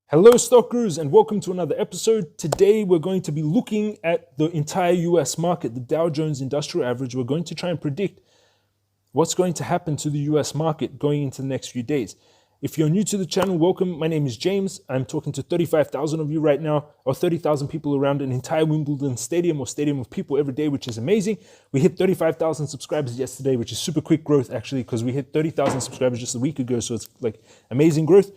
Hello, stock gurus, and welcome to another episode. Today, we're going to be looking at the entire US market, the Dow Jones Industrial Average. We're going to try and predict what's going to happen to the US market going into the next few days. If you're new to the channel, welcome. My name is James. I'm talking to 35,000 of you right now, or 30,000 people around an entire Wimbledon stadium or stadium of people every day, which is amazing. We hit 35,000 subscribers yesterday, which is super quick growth, actually, because we hit 30,000 subscribers just a week ago. So it's like amazing growth.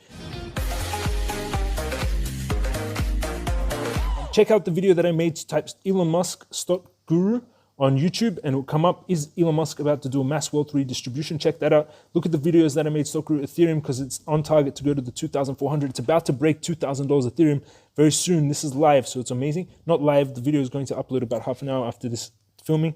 Check out the video that I made to type Elon Musk stock guru on YouTube and it will come up. Is Elon Musk about to do a mass wealth redistribution? Check that out. Look at the videos that I made stock guru Ethereum because it's on target to go to the 2,400. It's about to break $2,000 Ethereum very soon. This is live, so it's amazing. Not live. The video is going to upload about half an hour after this filming.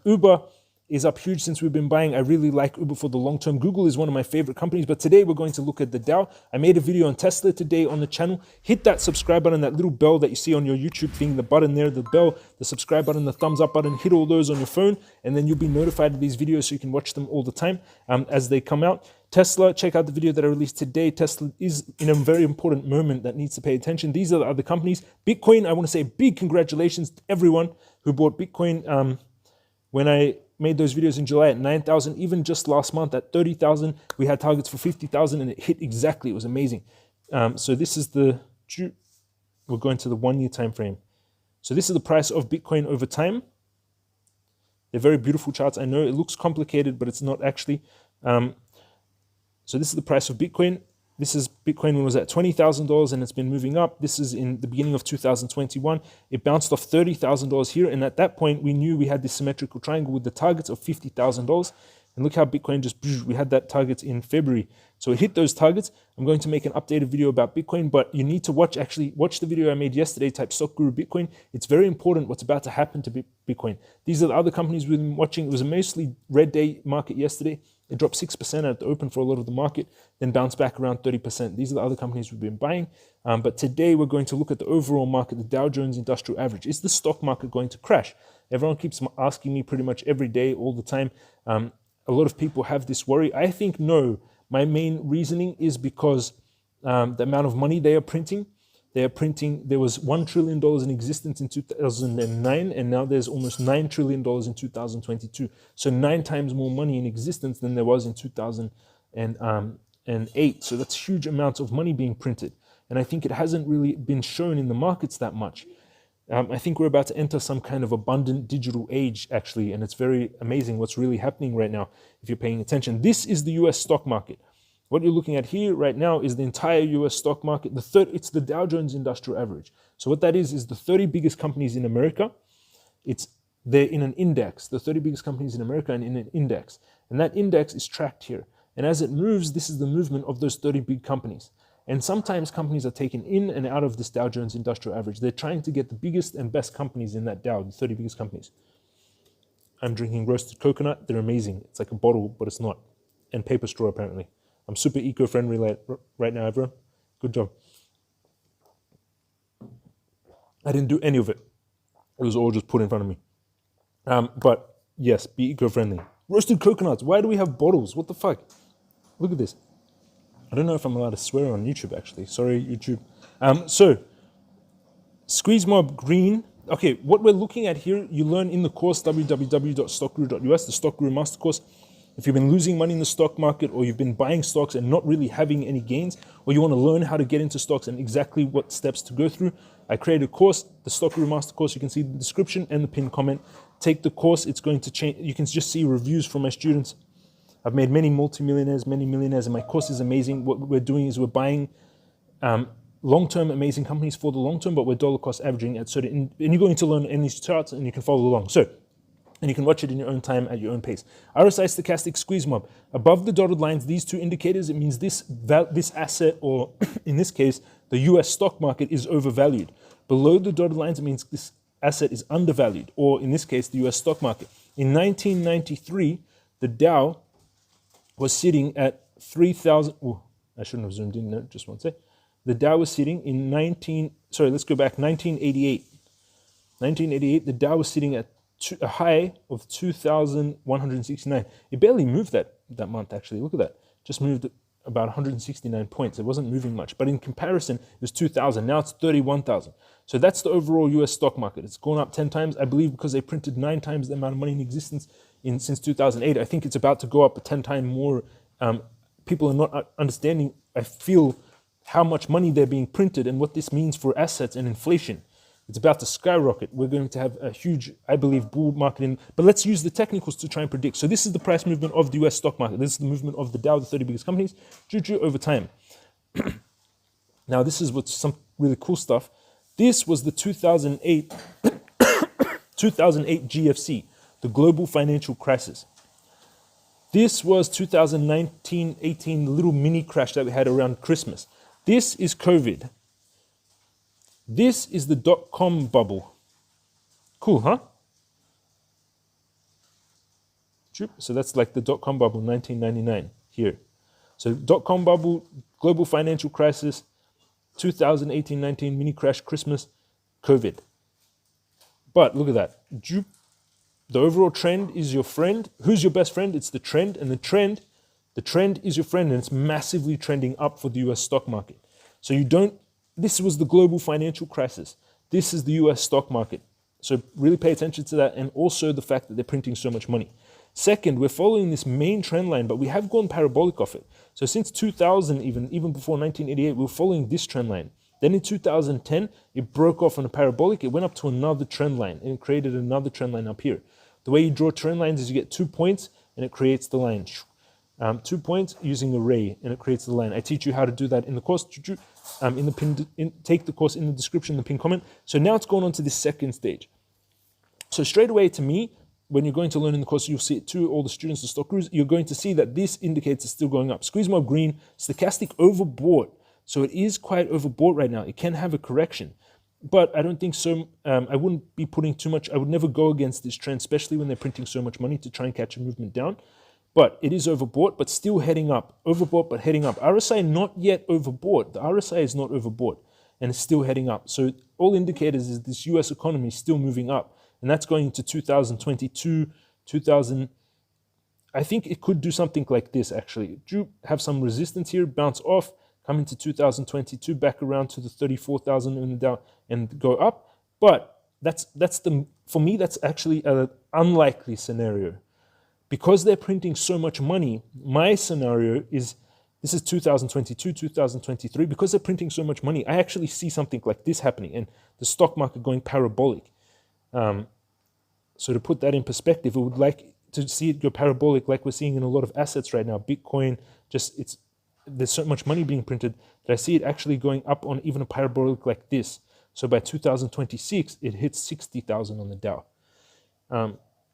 Uber is up huge since we've been buying. I really like Uber for the long term. Google is one of my favorite companies, but today we're going to look at the Dow. I made a video on Tesla today on the channel. Hit that subscribe button, that little bell that you see on your YouTube thing, the button there, the bell, the subscribe button, the thumbs up button. Hit all those on your phone, and then you'll be notified of these videos so you can watch them all the time as they come out. Tesla, check out the video that I released today. Tesla is in a very important moment that needs to pay attention. These are the other companies. Bitcoin, I want to say big congratulations to everyone who bought Bitcoin. When I made those videos in July at 9,000, even just last month at 30,000, we had targets for 50,000 and it hit exactly. It was amazing. So this is we're going to the 1 year time frame. So this is the price of Bitcoin over time. They're very beautiful charts. I know it looks complicated, but it's not actually. So this is the price of Bitcoin. This is Bitcoin when it was at $20,000 and it's been moving up. This is in the beginning of 2021. It bounced off $30,000 here. And at that point, we knew we had this symmetrical triangle with the targets of $50,000. And look how Bitcoin we had that target in February. So it hit those targets. I'm going to make an updated video about Bitcoin, but you need to watch the video I made yesterday, type Stock Guru Bitcoin. It's very important what's about to happen to Bitcoin. These are the other companies we've been watching. It was a mostly red day market yesterday. It dropped 6% at the open for a lot of the market, then bounced back around 30%. These are the other companies we've been buying. But today we're going to look at the overall market, the Dow Jones Industrial Average. Is the stock market going to crash? Everyone keeps asking me pretty much every day, all the time. A lot of people have this worry. I think no. My main reasoning is because the amount of money they are printing. There was $1 trillion in existence in 2009, and now there's almost $9 trillion in 2022. So 9 times more money in existence than there was in 2008. So that's huge amounts of money being printed. And I think it hasn't really been shown in the markets that much. I think we're about to enter some kind of abundant digital age, actually, and it's very amazing what's really happening right now if you're paying attention. This is the US stock market. What you're looking at here right now is the entire US stock market. It's the Dow Jones Industrial Average. So what that is the 30 biggest companies in America. They're in an index, the 30 biggest companies in America and in an index. And that index is tracked here. And as it moves, this is the movement of those 30 big companies. And sometimes companies are taken in and out of this Dow Jones Industrial Average. They're trying to get the biggest and best companies in that Dow, the 30 biggest companies. I'm drinking roasted coconut. They're amazing. It's like a bottle, but it's not. And paper straw, apparently. I'm super eco-friendly right now, everyone. Good job. I didn't do any of it. It was all just put in front of me. But yes, be eco-friendly. Roasted coconuts. Why do we have bottles? What the fuck? Look at this. I don't know if I'm allowed to swear on YouTube, actually. Sorry, YouTube. So, Squeeze Mob Green. Okay, what we're looking at here, you learn in the course, www.stockguru.us, the Stock Guru Master Course. If you've been losing money in the stock market, or you've been buying stocks and not really having any gains, or you want to learn how to get into stocks and exactly what steps to go through, I created a course, the Stock Guru Master Course. You can see the description and the pinned comment. Take the course. It's going to change. You can just see reviews from my students. I've made many multimillionaires, many millionaires, and my course is amazing. What we're doing is we're buying long-term amazing companies for the long term, but we're dollar cost averaging at certain, and you're going to learn in these charts and you can follow along. And you can watch it in your own time at your own pace. RSI stochastic squeeze mob. Above the dotted lines, these two indicators, it means this asset, or in this case, the US stock market, is overvalued. Below the dotted lines, it means this asset is undervalued, or in this case, the US stock market. In 1993, the Dow was sitting at 3,000. Oh, I shouldn't have zoomed in. No, just one sec. The Dow was sitting in 1988. 1988, the Dow was sitting at a high of 2,169. It barely moved that month, actually. Look at that. Just moved about 169 points. It wasn't moving much, but in comparison, it was 2,000. Now it's 31,000. So that's the overall US stock market. It's gone up 10 times, I believe, because they printed 9 times the amount of money in existence since 2008. I think it's about to go up 10 times more. People are not understanding, I feel, how much money they're being printed and what this means for assets and inflation. It's about to skyrocket. We're going to have a huge, I believe, bull market. But let's use the technicals to try and predict. So this is the price movement of the US stock market. This is the movement of the Dow, the 30 biggest companies, over time. Now, this is what's some really cool stuff. This was the 2008 GFC, the global financial crisis. This was 2019-18, the little mini crash that we had around Christmas. This is COVID. This is the dot-com bubble. Cool, huh? So that's like the dot-com bubble, 1999 here. So dot-com bubble, global financial crisis, 2018-19 mini crash, Christmas, COVID. But look at that. The overall trend is your friend. Who's your best friend? It's the trend, and the trend is your friend, and it's massively trending up for the US stock market. So this was the global financial crisis. This is the US stock market. So really pay attention to that, and also the fact that they're printing so much money. Second, we're following this main trend line, but we have gone parabolic off it. So since 2000, even before 1988, we were following this trend line. Then in 2010, it broke off on a parabolic. It went up to another trend line, and it created another trend line up here. The way you draw trend lines is you get 2 points, and it creates the line. 2 points using a ray, and it creates the line. I teach you how to do that in the course. Take the course in the description, the pinned comment. So now it's going on to the second stage. So straight away, to me, when you're going to learn in the course, you'll see it too, all the students, the stock gurus, you're going to see that this indicates it's still going up. Squeeze Mob green, stochastic overbought. So it is quite overbought right now. It can have a correction, but I don't think so. I wouldn't be putting too much. I would never go against this trend, especially when they're printing so much money to try and catch a movement down. But it is overbought, but still heading up. Overbought, but heading up. RSI not yet overbought. The RSI is not overbought, and it's still heading up. So all indicators is this US economy is still moving up, and that's going into 2022, 2000. I think it could do something like this, actually. Do have some resistance here, bounce off, come into 2022, back around to the 34,000 in the Dow, and go up. But for me, that's actually an unlikely scenario. Because they're printing so much money, my scenario is, this is 2022, 2023, because they're printing so much money, I actually see something like this happening, and the stock market going parabolic. So to put that in perspective, I would like to see it go parabolic like we're seeing in a lot of assets right now. Bitcoin, there's so much money being printed that I see it actually going up on even a parabolic like this. So by 2026, it hits 60,000 on the Dow.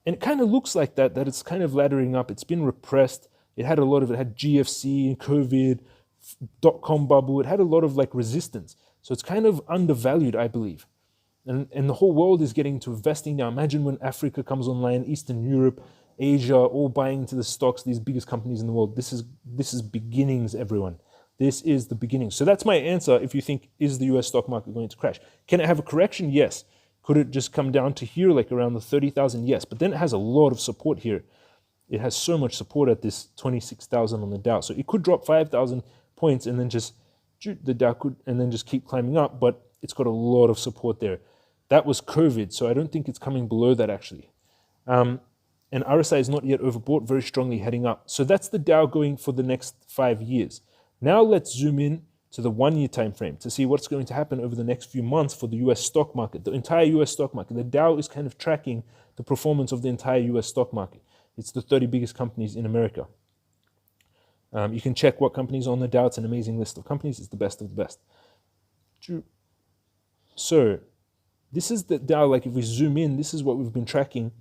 And it kind of looks like that it's kind of laddering up. It's been repressed. It had GFC, COVID, dot-com bubble. It had a lot of like resistance. So it's kind of undervalued, I believe. And the whole world is getting to investing now. Imagine when Africa comes online, Eastern Europe, Asia, all buying into the stocks, these biggest companies in the world. This is beginnings, everyone. This is the beginning. So that's my answer if you think, is the US stock market going to crash? Can it have a correction? Yes. Could it just come down to here, like around the 30,000? Yes, but then it has a lot of support here. It has so much support at this 26,000 on the Dow. So it could drop 5,000 points and then just, the Dow could, and then just keep climbing up, but it's got a lot of support there. That was COVID, so I don't think it's coming below that actually. And RSI is not yet overbought, very strongly heading up. So that's the Dow going for the next 5 years. Now let's zoom in to the 1 year time frame to see what's going to happen over the next few months for the US stock market, the entire US stock market. The Dow is kind of tracking the performance of the entire US stock market. It's the 30 biggest companies in America. You can check what companies are on the Dow. It's an amazing list of companies. It's the best of the best. So this is the Dow. Like if we zoom in, this is what we've been tracking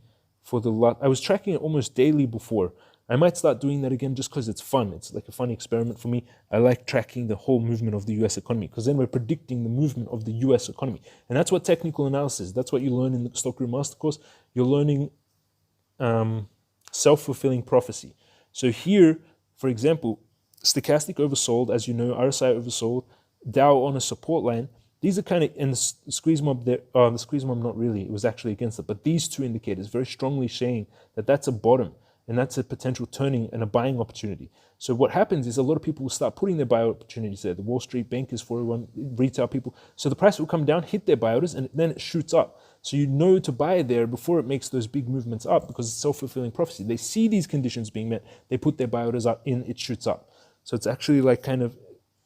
for the last. I was tracking it almost daily before. I might start doing that again just because it's fun. It's like a fun experiment for me. I like tracking the whole movement of the US economy because then we're predicting the movement of the US economy. And that's what technical analysis is. That's what you learn in the Stock Guru Master Course. You're learning self-fulfilling prophecy. So here, for example, stochastic oversold, as you know, RSI oversold, Dow on a support line. These are kind of, and the squeeze mob there, the squeeze mob not really, it was actually against it. But these two indicators very strongly saying that that's a bottom. and that's a potential turning and a buying opportunity. So what happens is a lot of people will start putting their buy opportunities there. The Wall Street bankers, 401, retail people. So the price will come down, hit their buy orders, and then it shoots up. So you know to buy there before it makes those big movements up, because it's self-fulfilling prophecy. They see these conditions being met, they put their buy orders up in, it shoots up. So it's actually like kind of,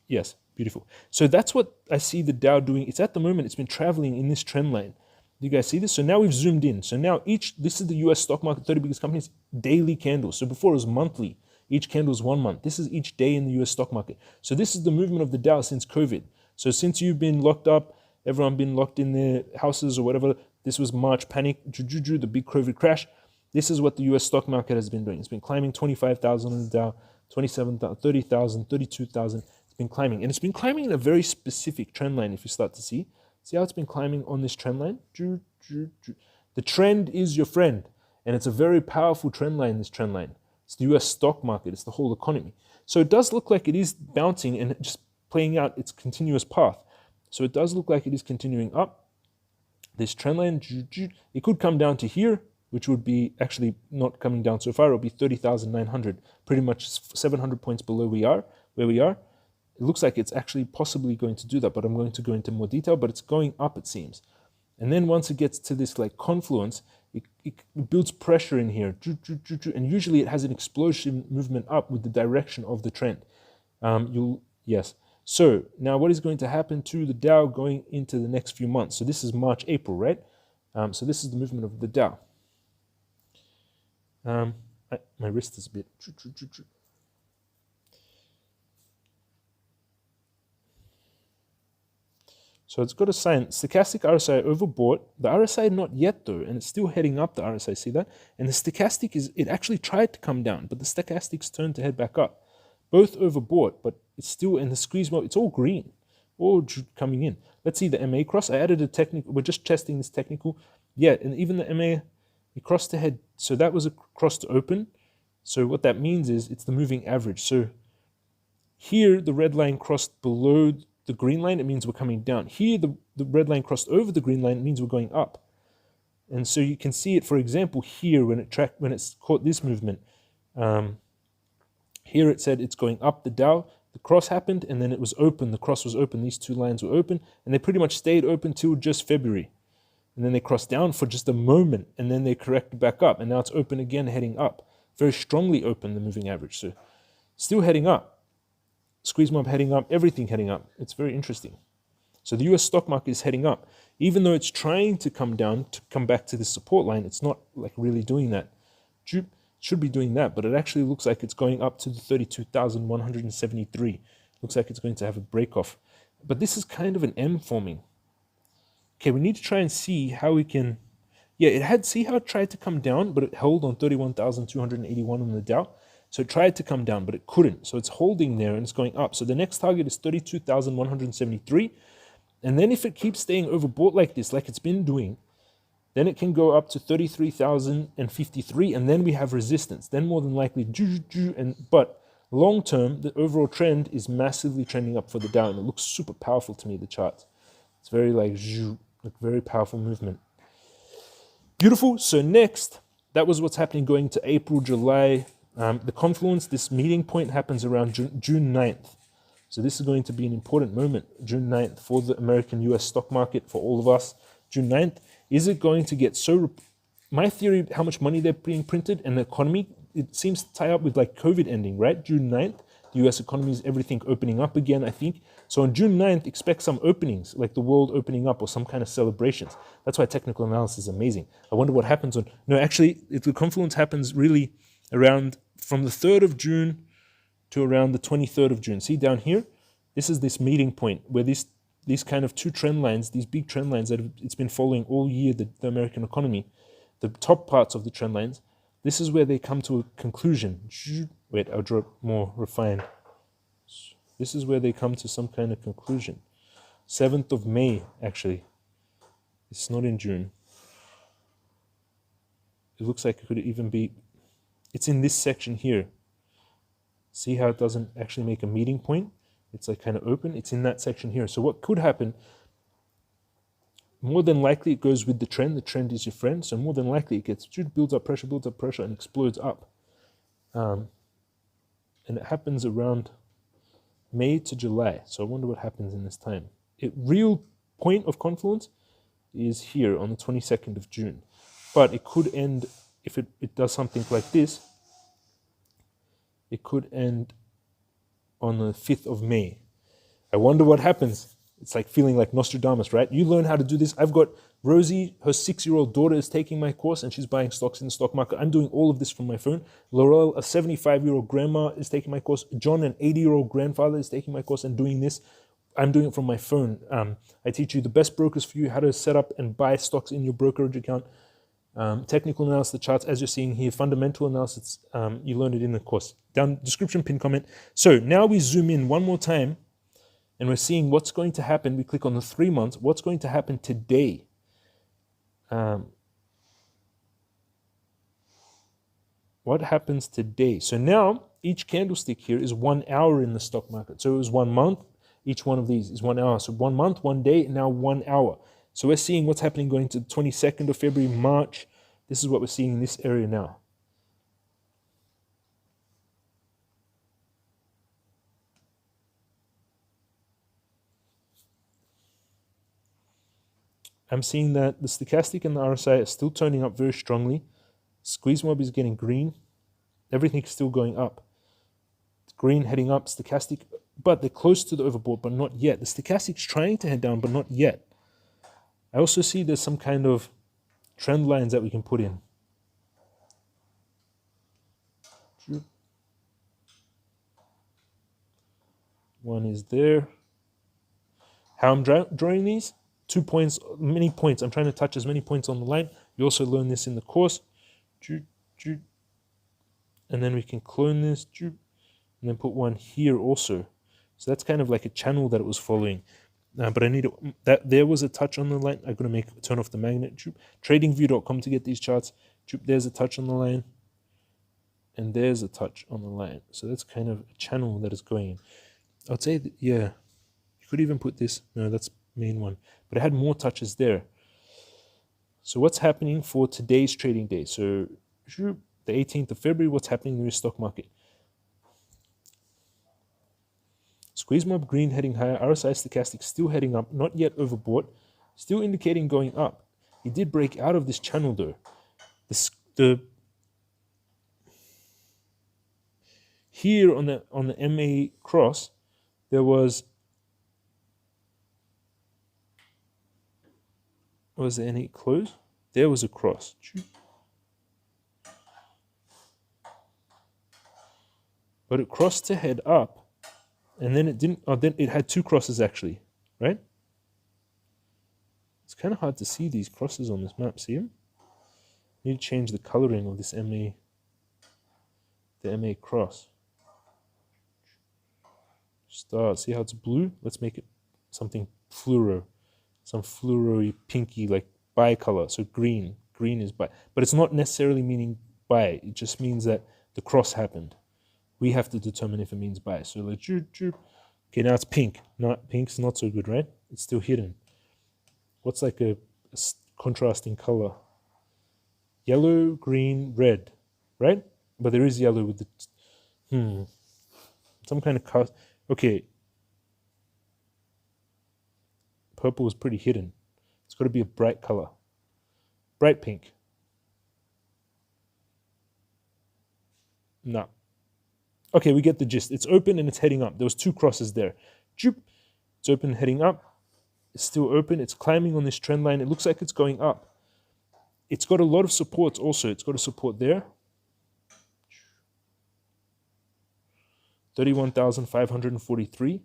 yes, beautiful. So that's what I see the Dow doing. It's at the moment, it's been traveling in this trend line. Do you guys see this? So now we've zoomed in. So now this is the US stock market, 30 biggest companies, daily candles. So before it was monthly. Each candle is 1 month. This is each day in the US stock market. So this is the movement of the Dow since COVID. So since you've been locked up, everyone been locked in their houses or whatever, this was March panic, the big COVID crash. This is what the US stock market has been doing. It's been climbing 25,000 on the Dow, 27,000, 30,000, 32,000. It's been climbing. And it's been climbing in a very specific trend line if you start to see. See how it's been climbing on this trend line? The trend is your friend. And it's a very powerful trend line, this trend line. It's the US stock market. It's the whole economy. So it does look like it is bouncing and just playing out its continuous path. So it does look like it is continuing up. This trend line, it could come down to here, which would be actually not coming down so far. It'll be 30,900, pretty much 700 points below where we are. It looks like it's actually possibly going to do that, but I'm going to go into more detail, but it's going up, it seems. And then once it gets to this like confluence, it builds pressure in here, and usually it has an explosion movement up with the direction of the trend. Yes. So now what is going to happen to the Dow going into the next few months? So this is March, April, right? So this is the movement of the Dow. My wrist is a bit. So it's got a sign, stochastic RSI overbought. The RSI not yet though, and it's still heading up, the RSI, see that? And the stochastic it actually tried to come down, but the stochastic's turned to head back up. Both overbought, but it's still in the squeeze mode. It's all green, all coming in. Let's see the MA cross. I added a technical, we're just testing this technical. Yeah, and even the MA, it crossed to head. So that was a cross to open. So what that means is it's the moving average. So here, the red line crossed below the green line, it means we're coming down. Here, the red line crossed over the green line, it means we're going up. And so you can see it, for example, here when it's caught this movement. Here it said it's going up the Dow. The cross happened, and then it was open. The cross was open. These two lines were open, and they pretty much stayed open till just February. And then they crossed down for just a moment, and then they corrected back up. And now it's open again, heading up. Very strongly open, the moving average. So still heading up. Squeeze mob heading up, everything heading up. It's very interesting. So the US stock market is heading up. Even though it's trying to come down, to come back to the support line, it's not like really doing that. It should be doing that, but it actually looks like it's going up to the 32,173. Looks like it's going to have a break off. But this is kind of an M forming. Okay, we need to try and see how we can... Yeah, see how it tried to come down, but it held on 31,281 on the Dow. So it tried to come down, but it couldn't. So it's holding there and it's going up. So the next target is 32,173. And then if it keeps staying overbought like this, like it's been doing, then it can go up to 33,053. And then we have resistance. Then more than likely, but long term, the overall trend is massively trending up for the Dow. And it looks super powerful to me, the chart. It's very like very powerful movement. Beautiful. So next, that was what's happening going to April, July. The confluence, this meeting point happens around June 9th. So this is going to be an important moment, June 9th, for the American US stock market, for all of us. June 9th, is it going to get so... My theory, how much money they're being printed and the economy, it seems to tie up with like COVID ending, right? June 9th, the US economy is everything opening up again, I think. So on June 9th, expect some openings, like the world opening up or some kind of celebrations. That's why technical analysis is amazing. I wonder what happens on... No, actually, if the confluence happens really around from the 3rd of June to around the 23rd of June. See down here, this is this meeting point where these kind of two trend lines, these big trend lines that it's been following all year, the American economy, the top parts of the trend lines, this is where they come to a conclusion. Wait, I'll draw it more refined. This is where they come to some kind of conclusion. 7th of May, actually. It's not in June. It looks like it could even be... It's in this section here. See how it doesn't actually make a meeting point? It's like kind of open. It's in that section here. So what could happen, more than likely it goes with the trend. The trend is your friend. So more than likely it builds up pressure and explodes up. and it happens around May to July. So I wonder what happens in this time. Real point of confluence is here on the 22nd of June, but it could end if it does something like this. It could end on the 5th of May. I wonder what happens. It's like feeling like Nostradamus, right? You learn how to do this. I've got Rosie, her 6-year-old daughter is taking my course and she's buying stocks in the stock market. I'm doing all of this from my phone. Laurel, a 75-year-old grandma, is taking my course. John, an 80-year-old grandfather, is taking my course and doing this. I'm doing it from my phone. I teach you the best brokers for you, how to set up and buy stocks in your brokerage account. Technical analysis, the charts, as you're seeing here, fundamental analysis, you learn it in the course. Down description, pin comment. So now we zoom in one more time and we're seeing what's going to happen. We click on the 3 months. What's going to happen today? What happens today? So now each candlestick here is 1 hour in the stock market. So it was 1 month. Each one of these is 1 hour. So 1 month, 1 day, and now 1 hour. So we're seeing what's happening going to the 22nd of February, March. This is what we're seeing in this area now. I'm seeing that the stochastic and the RSI are still turning up very strongly. Squeeze mob is getting green. Everything's still going up. Green heading up, stochastic, but they're close to the overbought, but not yet. The stochastic's trying to head down, but not yet. I also see there's some kind of trend lines that we can put in. One is there. How I'm drawing these? 2 points, many points. I'm trying to touch as many points on the line. You also learn this in the course. And then we can clone this, and then put one here also. So that's kind of like a channel that it was following. But I need that there was a touch on the line. I'm going to turn off the magnet. Tradingview.com to get these charts. There's a touch on the line. And there's a touch on the line. So that's kind of a channel that is going in. I'd say, that, yeah, you could even put this. No, that's main one. But it had more touches there. So what's happening for today's trading day? So the 18th of February, what's happening in the stock market? Squeeze mob green heading higher, RSI stochastic still heading up, not yet overbought, still indicating going up. He did break out of this channel though. Here on the MA cross, there was there any close? There was a cross. But it crossed to head up. And then it didn't, then it had 2 crosses actually, right? It's kind of hard to see these crosses on this map, see them? Need to change the coloring of this the MA cross. Start, see how it's blue? Let's make it something fluoro, some fluoro-y, pinky, like bicolor, so green is bi. But it's not necessarily meaning bi, it just means that the cross happened. We have to determine if it means bi. So like, okay, now it's pink. Pink's not so good, right? It's still hidden. What's like a contrasting color? Yellow, green, red, right? But there is yellow with the, some kind of color. Okay. Purple is pretty hidden. It's got to be a bright color. Bright pink. No. Okay, we get the gist. It's open and it's heading up. There was 2 crosses there. It's open, heading up. It's still open. It's climbing on this trend line. It looks like it's going up. It's got a lot of supports also. It's got a support there. 31,543.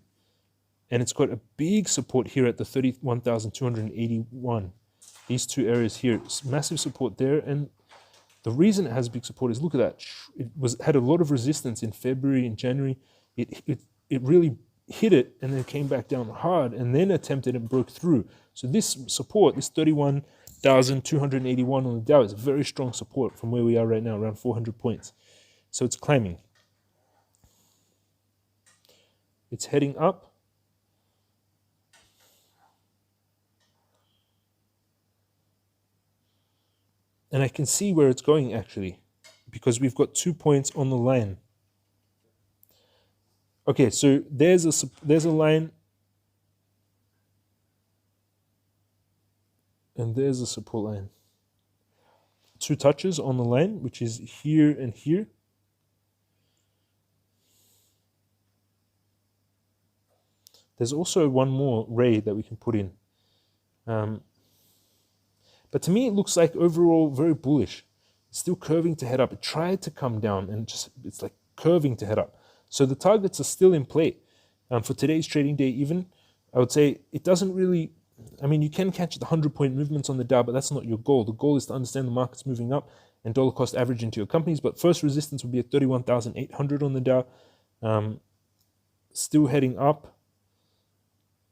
And it's got a big support here at the 31,281. These 2 areas here. It's massive support there. And the reason it has big support is, look at that. It had a lot of resistance in February and January. It really hit it and then came back down hard and then attempted and broke through. So this support, this 31,281 on the Dow is very strong support from where we are right now, around 400 points. So it's climbing. It's heading up. And I can see where it's going actually. because we've got 2 points on the line. Okay, so there's a line and there's a support line. 2 touches on the line, which is here and here. There's also one more ray that we can put in. But to me, it looks like overall very bullish. It's still curving to head up. It tried to come down and it's like curving to head up. So the targets are still in play. For today's trading day even, I would say it doesn't really, I mean, you can catch the 100-point movements on the Dow, but that's not your goal. The goal is to understand the market's moving up and dollar cost average into your companies. But first resistance would be at 31,800 on the Dow. Still heading up.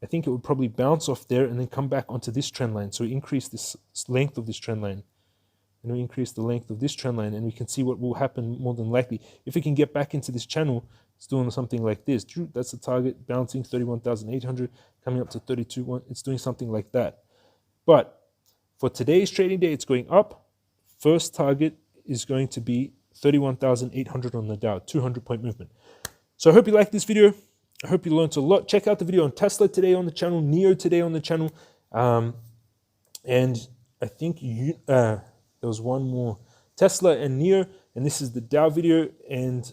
I think it would probably bounce off there and then come back onto this trend line. So increase this length of this trend line. And we increase the length of this trend line, and we can see what will happen more than likely. If we can get back into this channel, it's doing something like this. That's the target, bouncing 31,800, coming up to 32. It's doing something like that. But for today's trading day, it's going up. First target is going to be 31,800 on the Dow, 200-point movement. So I hope you liked this video. I hope you learned a lot. Check out the video on Tesla today on the channel, NIO today on the channel. And I think there was one more, Tesla and NIO, and this is the Dow video, and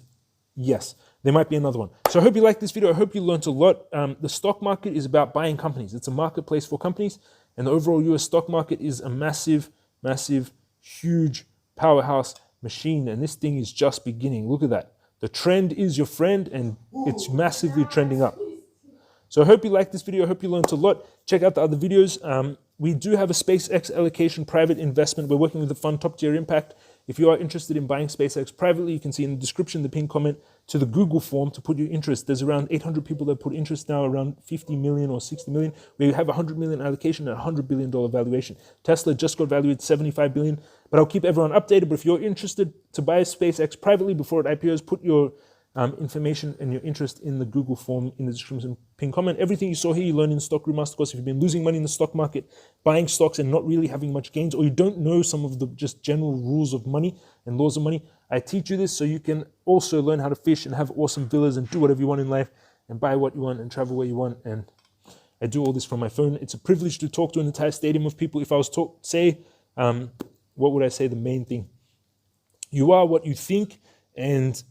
yes, there might be another one. So I hope you liked this video. I hope you learned a lot. The stock market is about buying companies. It's a marketplace for companies, and the overall US stock market is a massive, massive, huge powerhouse machine, and this thing is just beginning. Look at that. The trend is your friend, and it's massively trending up. So I hope you liked this video. I hope you learned a lot. Check out the other videos. We do have a SpaceX allocation private investment. We're working with the fund Top Tier Impact. If you are interested in buying SpaceX privately, you can see in the description the pinned comment to the Google form to put your interest. There's around 800 people that put interest now, around 50 million or 60 million. We have 100 million allocation and $100 billion valuation. Tesla just got valued at 75 billion, but I'll keep everyone updated. But if you're interested to buy SpaceX privately before it IPOs, put your information and your interest in the Google form in the description pinned comment. Everything you saw here, you learned in Stock Guru Masterclass. If you've been losing money in the stock market, buying stocks and not really having much gains, or you don't know some of the just general rules of money and laws of money, I teach you this so you can also learn how to fish and have awesome villas and do whatever you want in life and buy what you want and travel where you want. And I do all this from my phone. It's a privilege to talk to an entire stadium of people. If I was to say, what would I say the main thing? You are what you think, and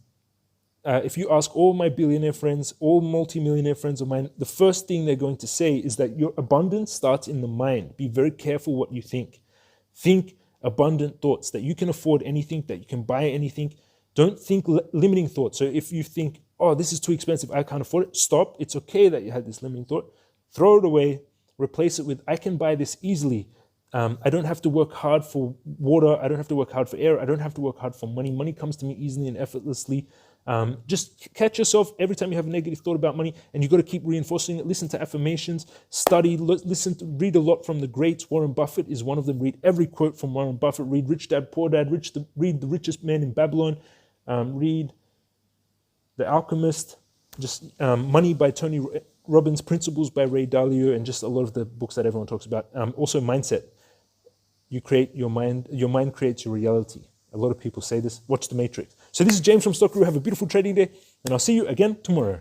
if you ask all my billionaire friends, all multi-millionaire friends of mine, the first thing they're going to say is that your abundance starts in the mind. Be very careful what you think. Think abundant thoughts, that you can afford anything, that you can buy anything. Don't think limiting thoughts. So if you think, oh, this is too expensive, I can't afford it, stop. It's okay that you had this limiting thought. Throw it away, replace it with, I can buy this easily. I don't have to work hard for water. I don't have to work hard for air. I don't have to work hard for money. Money comes to me easily and effortlessly. Just catch yourself every time you have a negative thought about money, and you've got to keep reinforcing it. Listen to affirmations, study, read a lot from the greats. Warren Buffett is one of them. Read every quote from Warren Buffett. Read Rich Dad, Poor Dad. Read The Richest Man in Babylon. Read The Alchemist. Just Money by Tony Robbins, Principles by Ray Dalio, and just a lot of the books that everyone talks about. Also mindset. You create your mind creates your reality. A lot of people say this. Watch The Matrix. So this is James from Stock Guru. Have a beautiful trading day, and I'll see you again tomorrow.